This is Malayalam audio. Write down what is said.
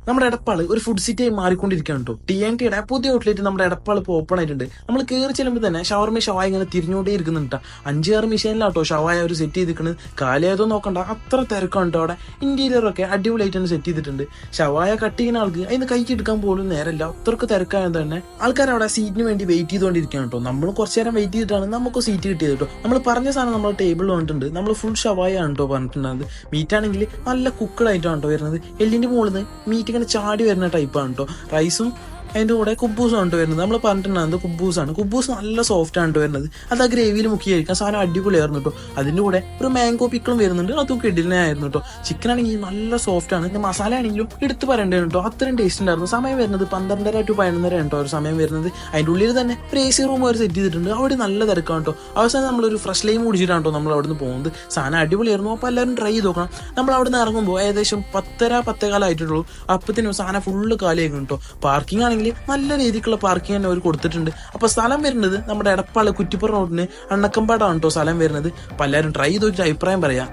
നമ്മുടെ എടപ്പാള് ഒരു ഫുഡ് സിറ്റിയായി മാറിക്കൊണ്ടിരിക്കുകയാണ് കേട്ടോ. TNTയുടെ പുതിയ ഔട്ട്ലെറ്റ് നമ്മുടെ എടപ്പാള് ഇപ്പോൾ ഓപ്പൺ ആയിട്ടുണ്ട്. നമ്മൾ കയറി ചെല്ലുമ്പോൾ തന്നെ ഷവർമ ഷവായ ഇങ്ങനെ തിരിഞ്ഞോണ്ടേ ഇരിക്കുന്നുണ്ട്. 5-6 മെഷീനിലാട്ടോ ഷവായ അവർ സെറ്റ് ചെയ്തിരിക്കുന്നത്. കാലിയായതോ നോക്കണ്ട, അത്ര തിരക്കാണ് കേട്ടോ. അവിടെ ഇന്റീരിയറൊക്കെ അടിപൊളിയായിട്ടാണ് സെറ്റ് ചെയ്തിട്ടുണ്ട്. ഷവായ കട്ട് ചെയ്യുന്ന ആൾക്ക് അതിന് കൈക്ക് എടുക്കാൻ പോലും നേരമില്ല, അത്രക്ക് തിരക്കായത് തന്നെ. ആൾക്കാർ അവിടെ സീറ്റിന് വേണ്ടി വെയിറ്റ് ചെയ്തുകൊണ്ടിരിക്കുകയാണ് കേട്ടോ. നമ്മൾ കുറച്ചു നേരം വെയിറ്റ് ചെയ്തിട്ടാണ് നമുക്ക് സീറ്റ് കിട്ടിയത് കേട്ടോ. നമ്മൾ പറഞ്ഞ സാധനം നമ്മുടെ ടേബിളിൽ വന്നിട്ടുണ്ട്. നമ്മൾ ഫുൾ ഷവായ ആണ് കേട്ടോ പറഞ്ഞിട്ടുണ്ടായത്. മീറ്റ് ആണെങ്കിൽ നല്ല കുക്കഡായിട്ടാണ് കേട്ടോ വരുന്നത്. എല്ലിന്റെ മുകളിൽ നിന്ന് മീറ്റ് ഇങ്ങനെ ചാടി വരുന്ന ടൈപ്പാണ് കേട്ടോ. റൈസും അതിന്റെ കൂടെ കുബൂസും ആണ് വരുന്നത്. നമ്മൾ പറഞ്ഞിട്ടുണ്ടാകുന്നത് കുബൂസാണ്. കുബൂസ് നല്ല സോഫ്റ്റ് ആണ് വരുന്നത്. അത് ആ ഗ്രേവിയിൽ മുക്കി കഴിക്കാൻ സാധനം അടിപൊളിയായിരുന്നു കേട്ടോ. അതിന്റെ കൂടെ ഒരു മാംഗോ പിക്കിളും വരുന്നുണ്ട്, അതും കിടിലനായിരുന്നു കേട്ടോ. ചിക്കൻ ആണെങ്കിൽ നല്ല സോഫ്റ്റ് ആണ്. മസാല ആണെങ്കിലും എടുത്ത് പറയേണ്ടത് കേട്ടോ, അത്രയും ടേസ്റ്റ് ഉണ്ടായിരുന്നു. സമയം വരുന്നത് 12:30 to 11:30 കേട്ടോ ഒരു സമയം വരുന്നത്. അതിന്റെ ഉള്ളിൽ തന്നെ ഒരു AC റൂം അവർ സെറ്റ് ചെയ്തിട്ടുണ്ട്. അവിടെ നല്ല തിരക്കാണ് കേട്ടോ. അവസാനം നമ്മളൊരു ഫ്രഷ് ലൈം കുടിച്ചിട്ടാണ് കേട്ടോ നമ്മൾ അവിടെ നിന്ന് പോകുന്നത്. സാധനം അടിപൊളിയായിരുന്നു. അപ്പോൾ എല്ലാവരും ട്രൈ ചെയ്ത് നോക്കണം. നമ്മൾ അവിടെ നിന്ന് ഇറങ്ങുമ്പോൾ ഏകദേശം 10:30 ആയിട്ടുള്ളൂ. അപ്പത്തിനും സാധനം ഫുള്ള് കാലിയായിരുന്നു കേട്ടോ. പാർക്കിംഗ് ആണെങ്കിൽ നല്ല രീതിക്കുള്ള പാർക്കിംഗ് തന്നെ അവർ കൊടുത്തിട്ടുണ്ട്. അപ്പൊ സ്ഥലം വരുന്നത് നമ്മുടെ എടപ്പാള് കുറ്റിപ്പുറം റോഡിന് അണ്ണക്കമ്പാടാണ് കേട്ടോ സ്ഥലം വരുന്നത്. അപ്പൊ എല്ലാവരും ട്രൈ ചെയ്ത് നോക്കിയിട്ട് അഭിപ്രായം പറയാം.